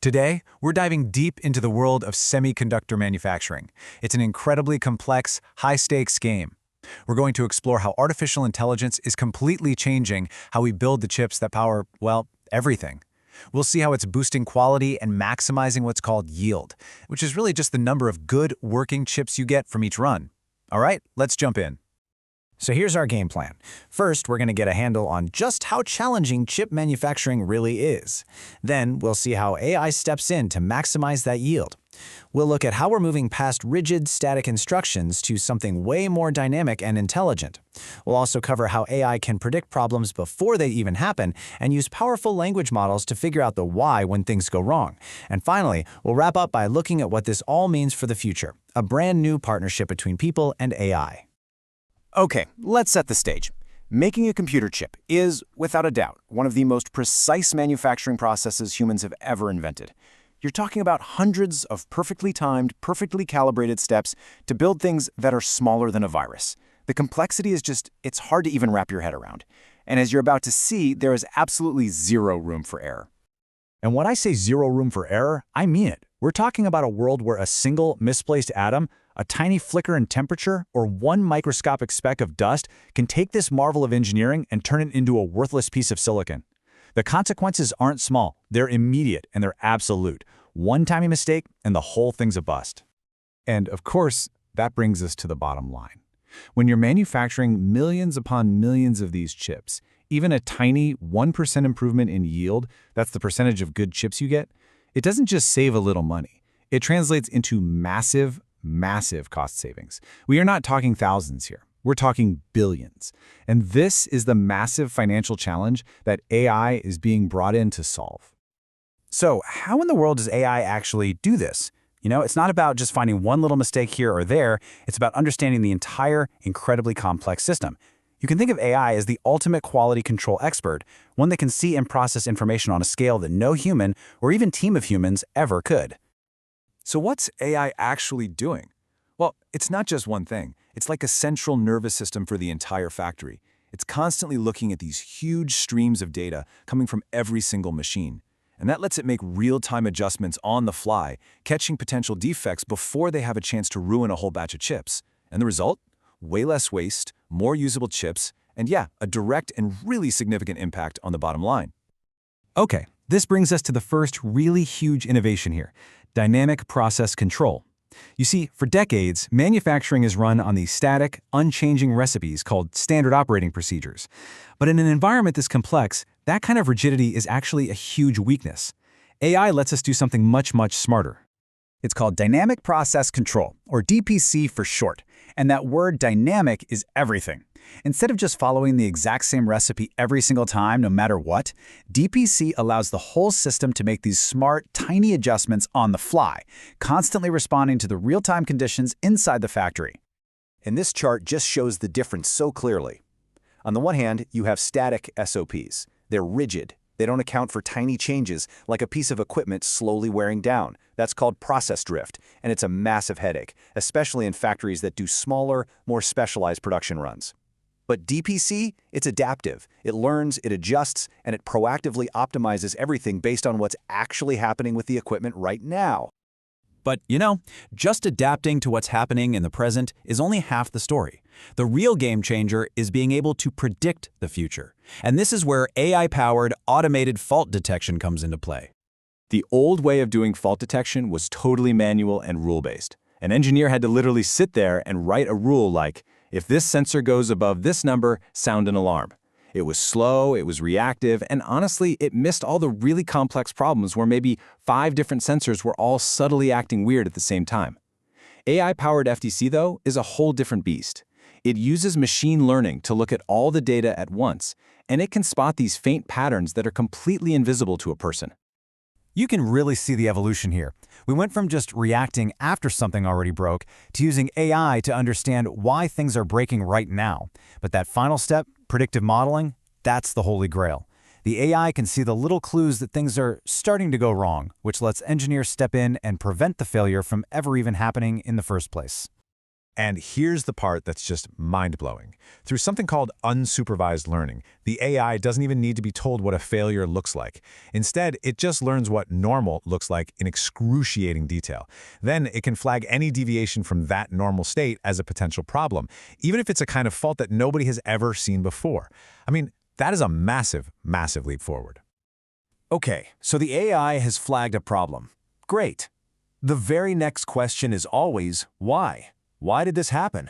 Today, we're diving deep into the world of semiconductor manufacturing. It's an incredibly complex, high-stakes game. We're going to explore how artificial intelligence is completely changing how we build the chips that power, well, everything. We'll see how it's boosting quality and maximizing what's called yield, which is really just the number of good working chips you get from each run. All right, let's jump in. So here's our game plan. First, we're going to get a handle on just how challenging chip manufacturing really is. Then, we'll see how AI steps in to maximize that yield. We'll look at how we're moving past rigid, static instructions to something way more dynamic and intelligent. We'll also cover how AI can predict problems before they even happen and use powerful language models to figure out the why when things go wrong. And finally, we'll wrap up by looking at what this all means for the future, a brand new partnership between people and AI. Okay, let's set the stage. Making a computer chip is, without a doubt, one of the most precise manufacturing processes humans have ever invented. You're talking about hundreds of perfectly timed, perfectly calibrated steps to build things that are smaller than a virus. The complexity is it's hard to even wrap your head around. And as you're about to see, there is absolutely zero room for error. And when I say zero room for error, I mean it. We're talking about a world where a single misplaced atom, a tiny flicker in temperature, or one microscopic speck of dust can take this marvel of engineering and turn it into a worthless piece of silicon. The consequences aren't small, they're immediate, and they're absolute. One tiny mistake, and the whole thing's a bust. And of course, that brings us to the bottom line. When you're manufacturing millions upon millions of these chips, even a tiny 1% improvement in yield, that's the percentage of good chips you get, it doesn't just save a little money. It translates into massive cost savings. We are not talking thousands here. We're talking billions. And this is the massive financial challenge that AI is being brought in to solve. So how in the world does AI actually do this? It's not about just finding one little mistake here or there. It's about understanding the entire, incredibly complex system. You can think of AI as the ultimate quality control expert, one that can see and process information on a scale that no human or even team of humans ever could. So what's AI actually doing? Well, it's not just one thing. It's like a central nervous system for the entire factory. It's constantly looking at these huge streams of data coming from every single machine. And that lets it make real-time adjustments on the fly, catching potential defects before they have a chance to ruin a whole batch of chips. And the result? Way less waste, more usable chips, and yeah, a direct and really significant impact on the bottom line. Okay, this brings us to the first really huge innovation here: dynamic process control. You see, for decades, manufacturing is run on these static, unchanging recipes called standard operating procedures. But in an environment this complex, that kind of rigidity is actually a huge weakness. AI lets us do something much smarter. It's called dynamic process control, or DPC for short. And that word dynamic is everything. Instead of just following the exact same recipe every single time, no matter what, DPC allows the whole system to make these smart, tiny adjustments on the fly, constantly responding to the real-time conditions inside the factory. And this chart just shows the difference so clearly. On the one hand, you have static SOPs. They're rigid. They don't account for tiny changes, like a piece of equipment slowly wearing down. That's called process drift, and it's a massive headache, especially in factories that do smaller, more specialized production runs. But DPC, it's adaptive. It learns, it adjusts, and it proactively optimizes everything based on what's actually happening with the equipment right now. But, just adapting to what's happening in the present is only half the story. The real game changer is being able to predict the future. And this is where AI-powered automated fault detection comes into play. The old way of doing fault detection was totally manual and rule-based. An engineer had to literally sit there and write a rule like, if this sensor goes above this number, sound an alarm. It was slow, it was reactive, and honestly, it missed all the really complex problems where maybe 5 different sensors were all subtly acting weird at the same time. AI-powered FDC, though, is a whole different beast. It uses machine learning to look at all the data at once, and it can spot these faint patterns that are completely invisible to a person. You can really see the evolution here. We went from just reacting after something already broke to using AI to understand why things are breaking right now. But that final step, predictive modeling, that's the holy grail. The AI can see the little clues that things are starting to go wrong, which lets engineers step in and prevent the failure from ever even happening in the first place. And here's the part that's just mind-blowing. Through something called unsupervised learning, the AI doesn't even need to be told what a failure looks like. Instead, it just learns what normal looks like in excruciating detail. Then it can flag any deviation from that normal state as a potential problem, even if it's a kind of fault that nobody has ever seen before. I mean, that is a massive, massive leap forward. Okay, so the AI has flagged a problem. Great. The very next question is always, why? Why did this happen?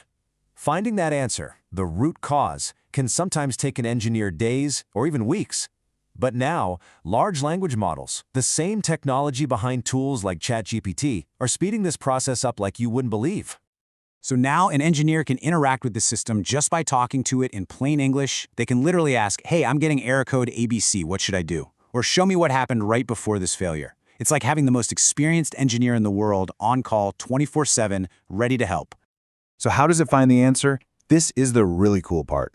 Finding that answer, the root cause, can sometimes take an engineer days or even weeks. But now, large language models, the same technology behind tools like ChatGPT, are speeding this process up like you wouldn't believe. So now an engineer can interact with the system just by talking to it in plain English. They can literally ask, hey, I'm getting error code ABC, what should I do? Or show me what happened right before this failure. It's like having the most experienced engineer in the world on call 24/7, ready to help. So how does it find the answer? This is the really cool part.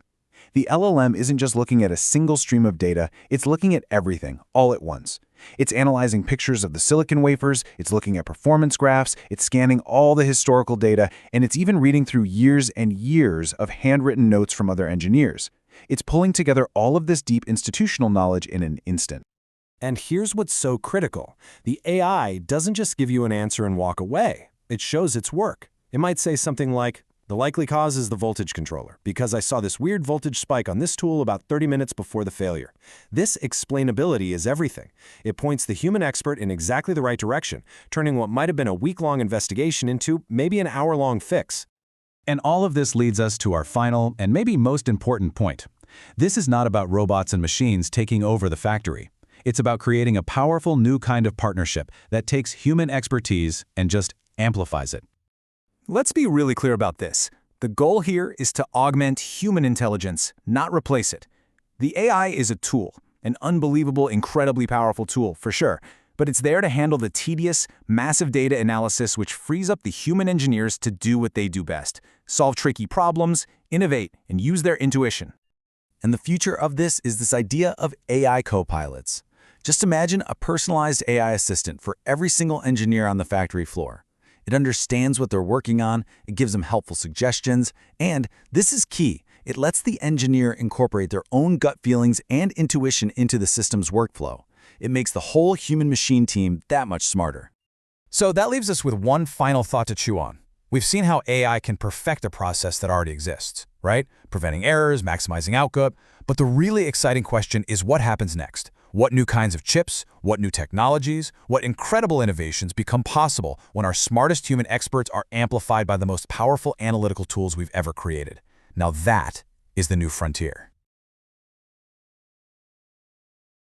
The LLM isn't just looking at a single stream of data, it's looking at everything, all at once. It's analyzing pictures of the silicon wafers, it's looking at performance graphs, it's scanning all the historical data, and it's even reading through years and years of handwritten notes from other engineers. It's pulling together all of this deep institutional knowledge in an instant. And here's what's so critical. The AI doesn't just give you an answer and walk away. It shows its work. It might say something like, the likely cause is the voltage controller, because I saw this weird voltage spike on this tool about 30 minutes before the failure. This explainability is everything. It points the human expert in exactly the right direction, turning what might have been a week-long investigation into maybe an hour-long fix. And all of this leads us to our final and maybe most important point. This is not about robots and machines taking over the factory. It's about creating a powerful new kind of partnership that takes human expertise and just amplifies it. Let's be really clear about this. The goal here is to augment human intelligence, not replace it. The AI is a tool, an unbelievable, incredibly powerful tool, for sure, but it's there to handle the tedious, massive data analysis which frees up the human engineers to do what they do best: solve tricky problems, innovate, and use their intuition. And the future of this is this idea of AI co-pilots. Just imagine a personalized AI assistant for every single engineer on the factory floor. It understands what they're working on, it gives them helpful suggestions, and, this is key, it lets the engineer incorporate their own gut feelings and intuition into the system's workflow. It makes the whole human-machine team that much smarter. So that leaves us with one final thought to chew on. We've seen how AI can perfect a process that already exists, right? Preventing errors, maximizing output. But the really exciting question is what happens next? What new kinds of chips, what new technologies, what incredible innovations become possible when our smartest human experts are amplified by the most powerful analytical tools we've ever created? Now that is the new frontier.